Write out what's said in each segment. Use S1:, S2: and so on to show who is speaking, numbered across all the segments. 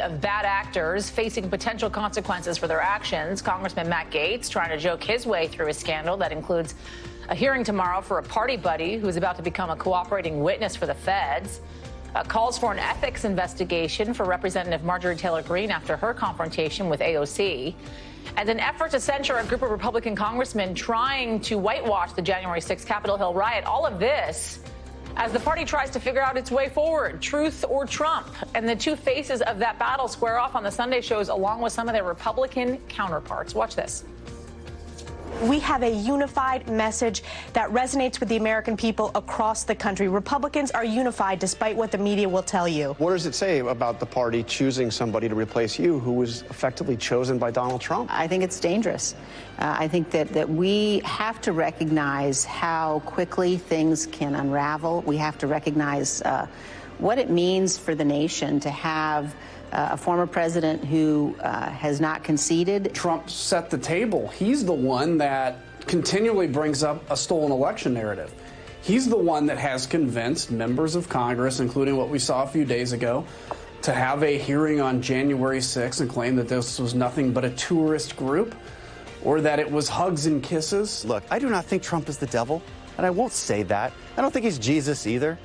S1: Of bad actors facing potential consequences for their actions. Congressman Matt Gaetz trying to joke his way through a scandal that includes a hearing tomorrow for a party buddy who's about to become a cooperating witness for the feds. Calls for an ethics investigation for Representative Marjorie Taylor Greene after her confrontation with AOC. And an effort to censure a group of Republican congressmen trying to whitewash the January 6th Capitol Hill riot. All of this as the party tries to figure out its way forward, truth or Trump. And the two faces of that battle square off on the Sunday shows along with some of their Republican counterparts. Watch this.
S2: We have a unified message that resonates with the American people across the country. Republicans are unified despite what the media will tell you.
S3: What does it say about the party choosing somebody to replace you who was effectively chosen by Donald Trump?
S4: I think it's dangerous. I think that we have to recognize how quickly things can unravel. We have to recognize what it means for the nation to have a former president who has not conceded.
S5: Trump set the table. He's the one that continually brings up a stolen election narrative. He's the one that has convinced members of Congress, including what we saw a few days ago, to have a hearing on January 6th and claim that this was nothing but a tourist group or that it was hugs and kisses.
S6: Look, I do not think Trump is the devil, and I won't say that. I don't think he's Jesus either.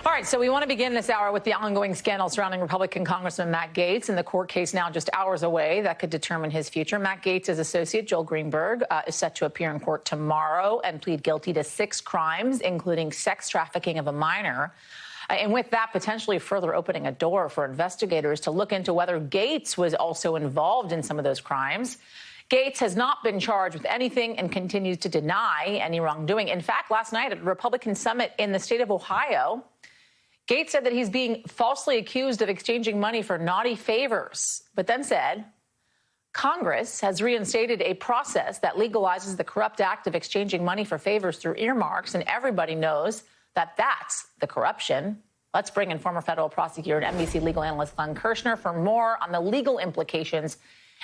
S1: All right, so we want to begin this hour with the ongoing scandal surrounding Republican Congressman Matt Gaetz and the court case now just hours away that could determine his future. Matt Gaetz's associate, Joel Greenberg, is set to appear in court tomorrow and plead guilty to 6 crimes, including sex trafficking of a minor. And with that, potentially further opening a door for investigators to look into whether Gaetz was also involved in some of those crimes. Gaetz has not been charged with anything and continues to deny any wrongdoing. In fact, last night at a Republican summit in the state of Ohio, Gaetz said that he's being falsely accused of exchanging money for naughty favors, but then said Congress has reinstated a process that legalizes the corrupt act of exchanging money for favors through earmarks, and everybody knows that that's the corruption. Let's bring in former federal prosecutor and NBC legal analyst Glenn Kirshner for more on the legal implications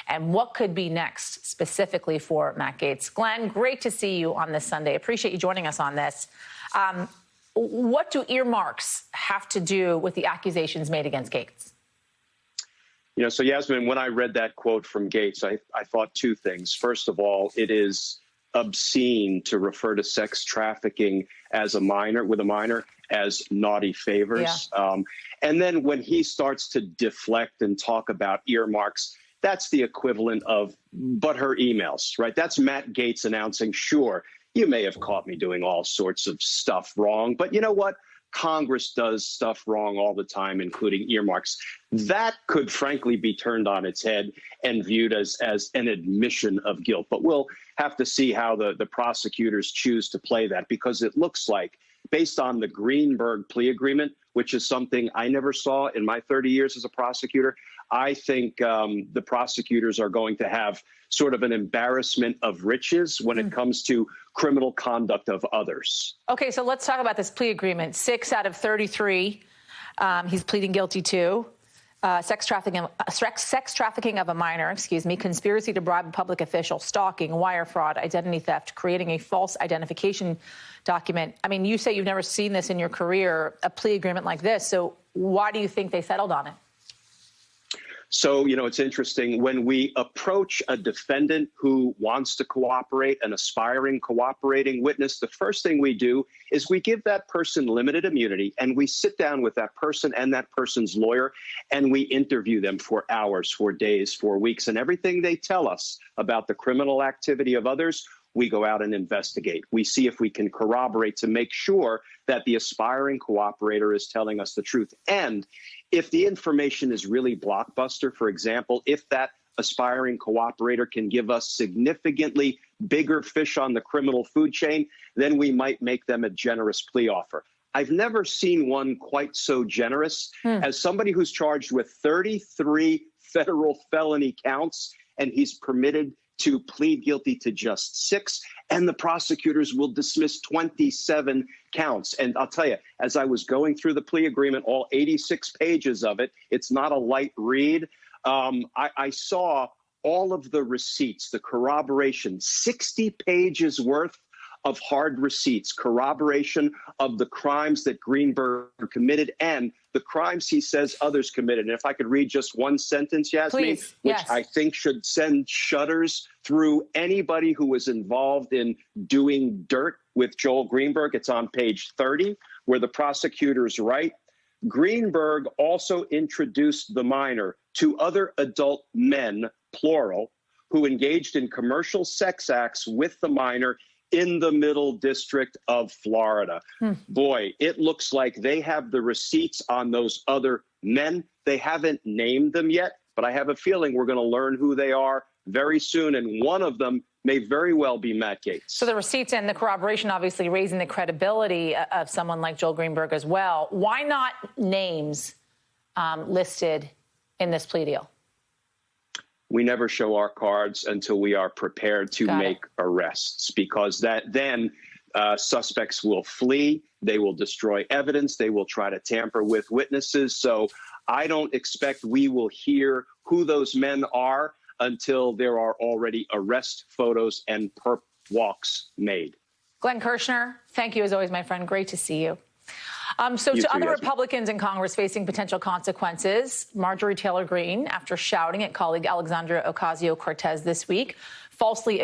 S1: and what could be next specifically for Matt Gaetz. Glenn, great to see you on this Sunday. Appreciate you joining us on this. What do earmarks have to do with the accusations made against Gaetz?
S7: You know, so Yasmin, when I read that quote from Gaetz, I thought 2 things. First of all, it is obscene to refer to sex trafficking as a minor as naughty favors. Yeah. And then when he starts to deflect and talk about earmarks, that's the equivalent of but her emails, right? That's Matt Gaetz announcing, sure, you may have caught me doing all sorts of stuff wrong, but you know what? Congress does stuff wrong all the time, including earmarks. That could frankly be turned on its head and viewed as an admission of guilt. But we'll have to see how the prosecutors choose to play that, because it looks like, based on the Greenberg plea agreement, which is something I never saw in my 30 years as a prosecutor, I think the prosecutors are going to have sort of an embarrassment of riches when it comes to criminal conduct of others.
S1: Okay, so let's talk about this plea agreement. 6 out of 33 he's pleading guilty to. Sex trafficking of a minor, conspiracy to bribe a public official, stalking, wire fraud, identity theft, creating a false identification document. I mean, you say you've never seen this in your career, a plea agreement like this. So why do you think they settled on it?
S7: So, you know, it's interesting. When we approach a defendant who wants to cooperate, an aspiring cooperating witness, the first thing we do is we give that person limited immunity, and we sit down with that person and that person's lawyer, and we interview them for hours, for days, for weeks, and everything they tell us about the criminal activity of others, we go out and investigate. We see if we can corroborate to make sure that the aspiring cooperator is telling us the truth. And if the information is really blockbuster, for example, if that aspiring cooperator can give us significantly bigger fish on the criminal food chain, then we might make them a generous plea offer. I've never seen one quite so generous. As somebody who's charged with 33 federal felony counts, and he's permitted to plead guilty to just 6, and the prosecutors will dismiss 27 counts. And I'll tell you, as I was going through the plea agreement, all 86 pages of it, it's not a light read. I saw all of the receipts, the corroboration, 60 pages worth of hard receipts, corroboration of the crimes that Greenberg committed and the crimes he says others committed. And if I could read just one sentence, Yasmin,
S1: Please.
S7: which
S1: Yes.
S7: I think should send shudders through anybody who was involved in doing dirt with Joel Greenberg. It's on page 30, where the prosecutors write, Greenberg also introduced the minor to other adult men, plural, who engaged in commercial sex acts with the minor in the Middle District of Florida. Boy, it looks like they have the receipts on those other men. They haven't named them yet, but I have a feeling we're going to learn who they are very soon, and one of them may very well be Matt Gaetz.
S1: So the receipts and the corroboration obviously raising the credibility of someone like Joel Greenberg as well. Why not names listed in this plea deal?
S7: We never show our cards until we are prepared to make arrests, because then suspects will flee. They will destroy evidence. They will try to tamper with witnesses. So I don't expect we will hear who those men are until there are already arrest photos and perp walks made.
S1: Glenn Kirshner, thank you as always, my friend. Great to see you. So
S7: You
S1: to
S7: too,
S1: other
S7: Yasmin.
S1: Republicans in Congress facing potential consequences, Marjorie Taylor Greene, after shouting at colleague Alexandria Ocasio-Cortez this week, falsely